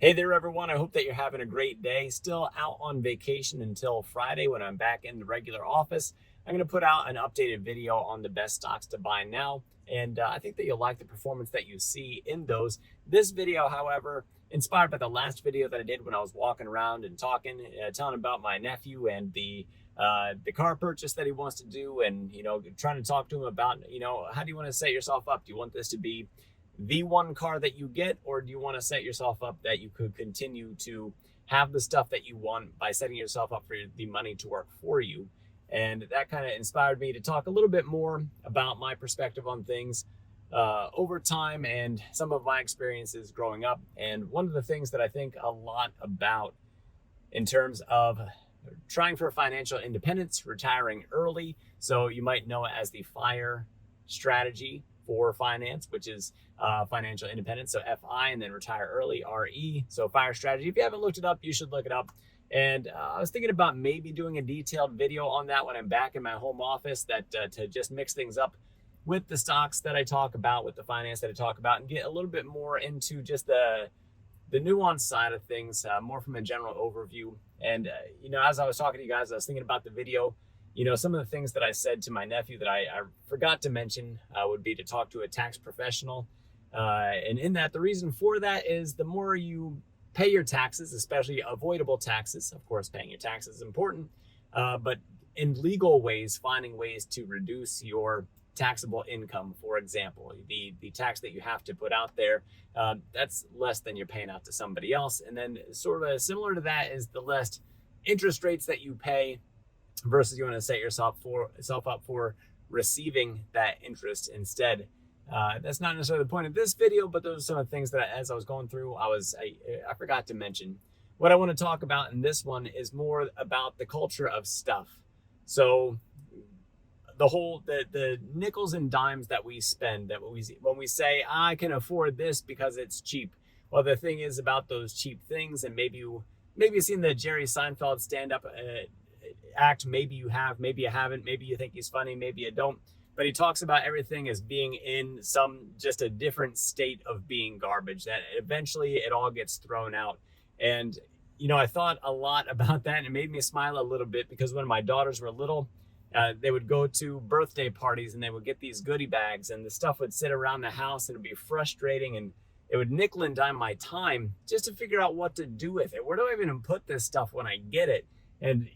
Hey there, everyone. I hope that you're having a great day. Still out on vacation until Friday when I'm back in the regular office. I'm going to put out an updated video on the best stocks to buy now. And I think that you'll like the performance that you see in those. This video, however, inspired by the last video that I did when I was walking around and talking, telling about my nephew and the car purchase that he wants to do, and trying to talk to him about how do you want to set yourself up? Do you want this to be the one car that you get, or do you want to set yourself up that you could continue to have the stuff that you want by setting yourself up for the money to work for you? And that kind of inspired me to talk a little bit more about my perspective on things over time and some of my experiences growing up. And one of the things that I think a lot about in terms of trying for financial independence, retiring early. So you might know it as the FIRE strategy for finance, which is financial independence. So FI, and then retire early, RE. So FIRE strategy. If you haven't looked it up, you should look it up. And I was thinking about maybe doing a detailed video on that when I'm back in my home office, that to just mix things up with the stocks that I talk about, with the finance that I talk about, and get a little bit more into just the nuanced side of things, more from a general overview. And as I was talking to you guys, I was thinking about the video. Some of the things that I said to my nephew that I forgot to mention would be to talk to a tax professional. And in that, the reason for that is the more you pay your taxes, especially avoidable taxes, of course, paying your taxes is important, but in legal ways, finding ways to reduce your taxable income, for example, the tax that you have to put out there, that's less than you're paying out to somebody else. And then sort of similar to that is the less interest rates that you pay versus you want to set yourself up for receiving that interest instead. That's not necessarily the point of this video, but those are some of the things that as I was going through, I forgot to mention. What I want to talk about in this one is more about the culture of stuff. So the nickels and dimes that we spend, that when we say I can afford this because it's cheap. Well, the thing is about those cheap things, and maybe you've seen the Jerry Seinfeld stand-up act. Maybe you have, maybe you haven't, maybe you think he's funny, maybe you don't, but he talks about everything as being in just a different state of being garbage, that eventually it all gets thrown out. And I thought a lot about that, and it made me smile a little bit, because when my daughters were little, they would go to birthday parties and they would get these goodie bags, and the stuff would sit around the house, and it'd be frustrating, and it would nickel and dime my time just to figure out what to do with it. Where do I even put this stuff when I get it? And,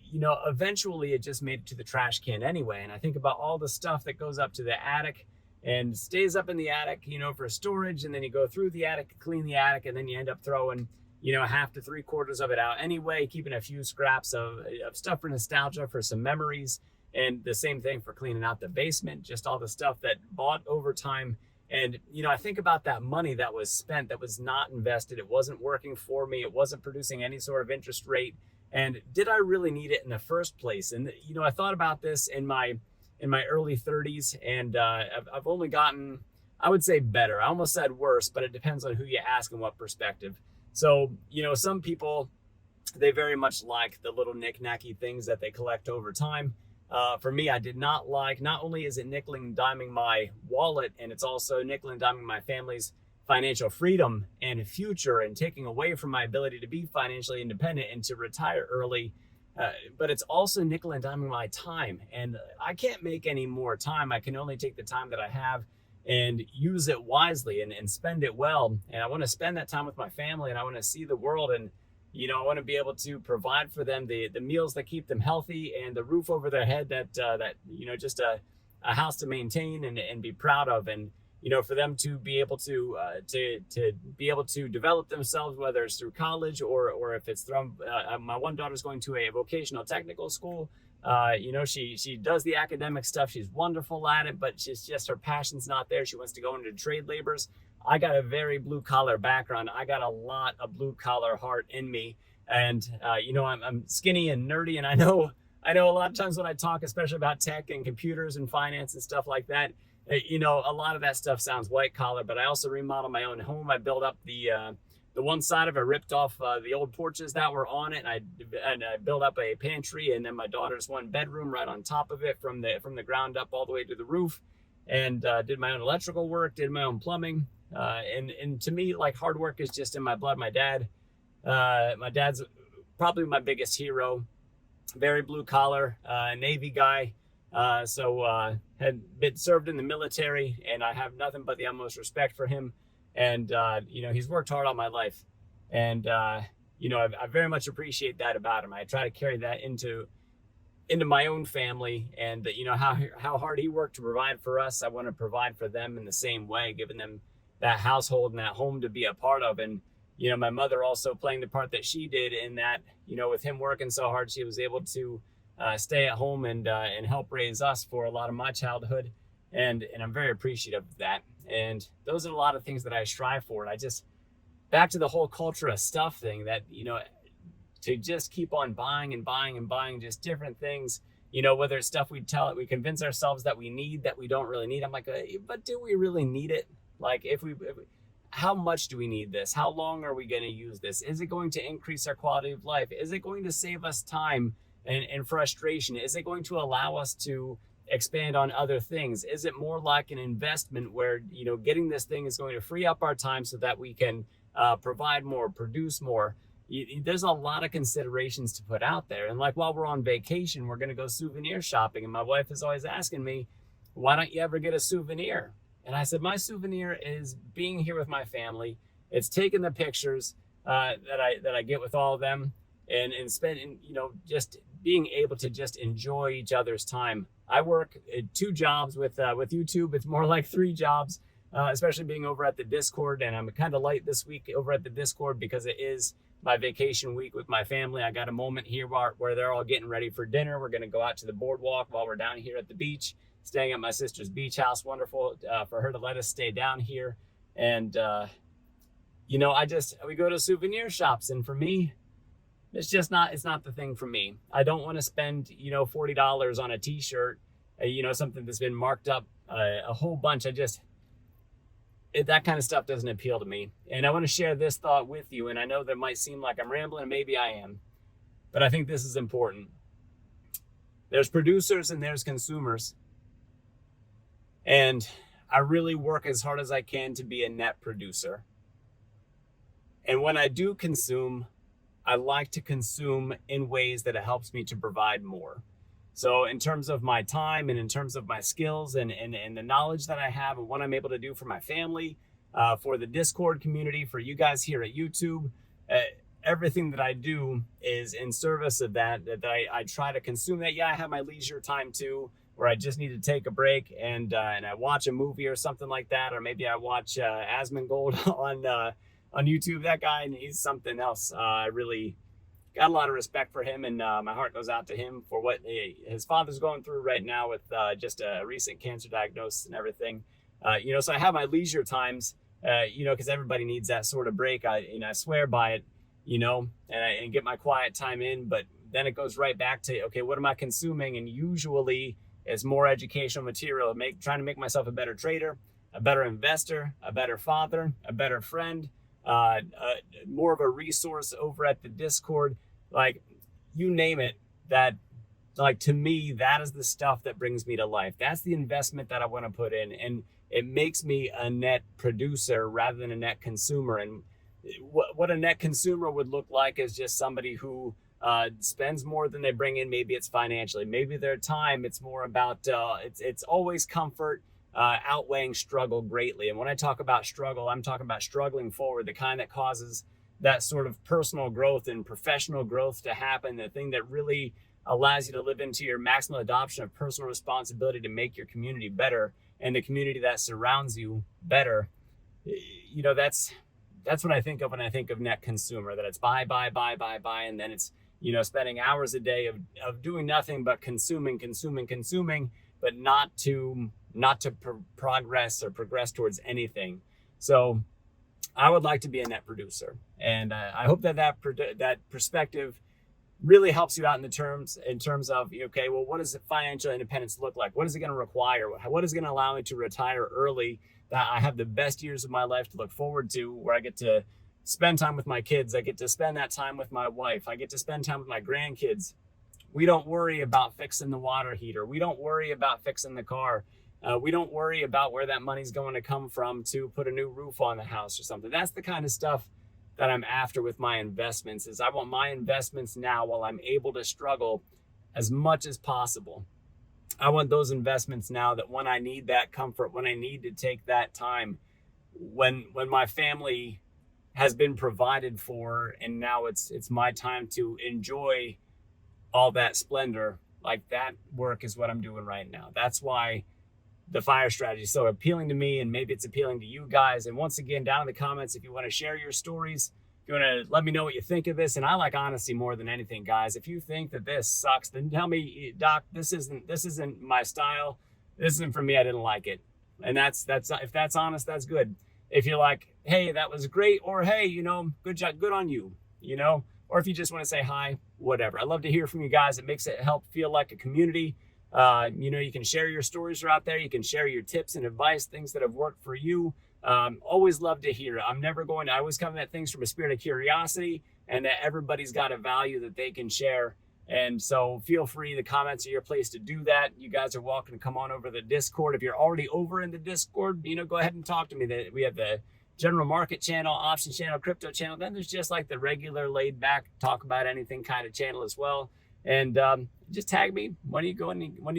eventually it just made it to the trash can anyway. And I think about all the stuff that goes up to the attic and stays up in the attic, for storage. And then you go through the attic, clean the attic, and then you end up throwing, half to 3/4 of it out anyway, keeping a few scraps of stuff for nostalgia, for some memories. And the same thing for cleaning out the basement, just all the stuff that bought over time. And, I think about that money that was spent, that was not invested. It wasn't working for me. It wasn't producing any sort of interest rate. And did I really need it in the first place? And, I thought about this in my early 30s, and I've only gotten, I would say, better. I almost said worse, but it depends on who you ask and what perspective. So, some people, they very much like the little knick-knacky things that they collect over time. For me, I did not like, not only is it nickel and diming my wallet, and it's also nickel and diming my family's financial freedom and future, and taking away from my ability to be financially independent and to retire early, but it's also nickel and diming my time. And I can't make any more time. I can only take the time that I have and use it wisely and spend it well. And I want to spend that time with my family, and I want to see the world, and I want to be able to provide for them the meals that keep them healthy, and the roof over their head that just a house to maintain and be proud of. And for them to be able to be able to develop themselves, whether it's through college or if it's through, my one daughter's going to a vocational technical school. She does the academic stuff. She's wonderful at it, but she's just, her passion's not there. She wants to go into trade labors. I got a very blue collar background. I got a lot of blue collar heart in me. And, I'm skinny and nerdy. And I know a lot of times when I talk, especially about tech and computers and finance and stuff like that, a lot of that stuff sounds white collar, but I also remodeled my own home. I built up the one side of it, ripped off the old porches that were on it, and I built up a pantry, and then my daughter's one bedroom right on top of it, from the ground up all the way to the roof, and did my own electrical work, did my own plumbing, and to me, like, hard work is just in my blood. My dad My dad's probably my biggest hero. Very blue collar, Navy guy. Had been served in the military, and I have nothing but the utmost respect for him. And he's worked hard all my life, and I very much appreciate that about him. I try to carry that into my own family, and how hard he worked to provide for us. I want to provide for them in the same way, giving them that household and that home to be a part of. And my mother also playing the part that she did in that, with him working so hard, she was able to stay at home and help raise us for a lot of my childhood. And I'm very appreciative of that. And those are a lot of things that I strive for. And I just, back to the whole culture of stuff thing, that, to just keep on buying and buying and buying just different things, whether it's stuff we convince ourselves that we need, that we don't really need. I'm like, but do we really need it? Like, how much do we need this? How long are we going to use this? Is it going to increase our quality of life? Is it going to save us time and frustration? Is it going to allow us to expand on other things? Is it more like an investment where, getting this thing is going to free up our time so that we can provide more, produce more? There's a lot of considerations to put out there. And like, while we're on vacation, we're going to go souvenir shopping. And my wife is always asking me, why don't you ever get a souvenir? And I said, my souvenir is being here with my family. It's taking the pictures that I get with all of them, and spending, just being able to just enjoy each other's time. I work 2 jobs with YouTube. It's more like 3 jobs, especially being over at the Discord. And I'm kind of light this week over at the Discord because it is my vacation week with my family. I got a moment here where they're all getting ready for dinner. We're going to go out to the boardwalk while we're down here at the beach, staying at my sister's beach house. Wonderful for her to let us stay down here. And, we go to souvenir shops, and for me, it's not the thing for me. I don't want to spend, $40 on a t-shirt, something that's been marked up a whole bunch. That kind of stuff doesn't appeal to me. And I want to share this thought with you. And I know that it might seem like I'm rambling, and maybe I am, but I think this is important. There's producers and there's consumers. And I really work as hard as I can to be a net producer. And when I do consume, I like to consume in ways that it helps me to provide more. So in terms of my time and in terms of my skills and the knowledge that I have and what I'm able to do for my family, for the Discord community, for you guys here at YouTube, everything that I do is in service of that I try to consume that. Yeah, I have my leisure time too, where I just need to take a break and I watch a movie or something like that, or maybe I watch Asmongold on YouTube. That guy, he's something else. I really got a lot of respect for him, and my heart goes out to him for what his father's going through right now with just a recent cancer diagnosis and everything. So I have my leisure times, because everybody needs that sort of break. I swear by it, and get my quiet time in, but then it goes right back to, okay, what am I consuming? And usually it's more educational material, trying to make myself a better trader, a better investor, a better father, a better friend, more of a resource over at the Discord. Like, you name it, that, like, to me, that is the stuff that brings me to life. That's the investment that I want to put in, and it makes me a net producer rather than a net consumer. And what a net consumer would look like is just somebody who spends more than they bring in. Maybe it's financially, maybe their time. It's more about it's always comfort outweighing struggle greatly. And when I talk about struggle, I'm talking about struggling forward, the kind that causes that sort of personal growth and professional growth to happen, the thing that really allows you to live into your maximum adoption of personal responsibility to make your community better and the community that surrounds you better. That's what I think of when I think of net consumer, that it's buy, and then it's, spending hours a day of doing nothing but consuming, but not to progress or progress towards anything. So I would like to be a net producer, and I hope that perspective really helps you out in terms of, okay, well, what does financial independence look like? What is it going to require? What is going to allow me to retire early, that I have the best years of my life to look forward to, where I get to spend time with my kids. I get to spend that time with my wife. I get to spend time with my grandkids. We don't worry about fixing the water heater. We don't worry about fixing the car. We don't worry about where that money's going to come from to put a new roof on the house or something. That's the kind of stuff that I'm after with my investments is I want my investments now while I'm able to struggle as much as possible. I want those investments now that when I need that comfort, when I need to take that time, when my family has been provided for and now it's my time to enjoy all that splendor, like that work is what I'm doing right now. That's why the fire strategy is so appealing to me, and maybe it's appealing to you guys. And once again, down in the comments, if you want to share your stories, if you want to let me know what you think of this, and I like honesty more than anything, guys. If you think that this sucks, then tell me, Doc, this isn't my style. This isn't for me. I didn't like it. And that's if that's honest, that's good. If you're like, hey, that was great, or hey, good job, good on you, or if you just want to say hi, whatever. I love to hear from you guys. It makes it help feel like a community. You can share your stories out there. You can share your tips and advice, things that have worked for you. Always love to hear it. I always come at things from a spirit of curiosity, and that everybody's got a value that they can share. And so feel free, the comments are your place to do that. You guys are welcome to come on over to the Discord. If you're already over in the Discord, go ahead and talk to me. We have the general market channel, option channel, crypto channel. Then there's just like the regular laid back, talk about anything kind of channel as well. And just tag me when you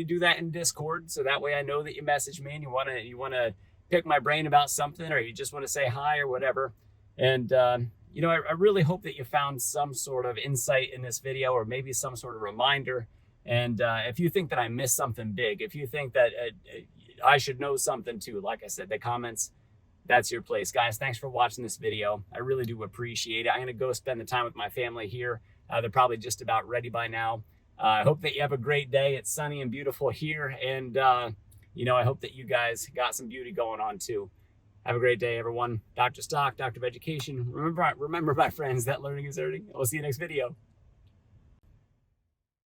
do that in Discord, so that way I know that you message me and you wanna pick my brain about something, or you just want to say hi or whatever. And I really hope that you found some sort of insight in this video, or maybe some sort of reminder. And if you think that I missed something big, if you think that I should know something too, like I said, the comments, that's your place. Guys, thanks for watching this video. I really do appreciate it. I'm going to go spend the time with my family here. They're probably just about ready by now. I hope that you have a great day. It's sunny and beautiful here. And, I hope that you guys got some beauty going on too. Have a great day, everyone. Dr. Stock, Doctor of Education. Remember, my friends, that learning is earning. We'll see you next video.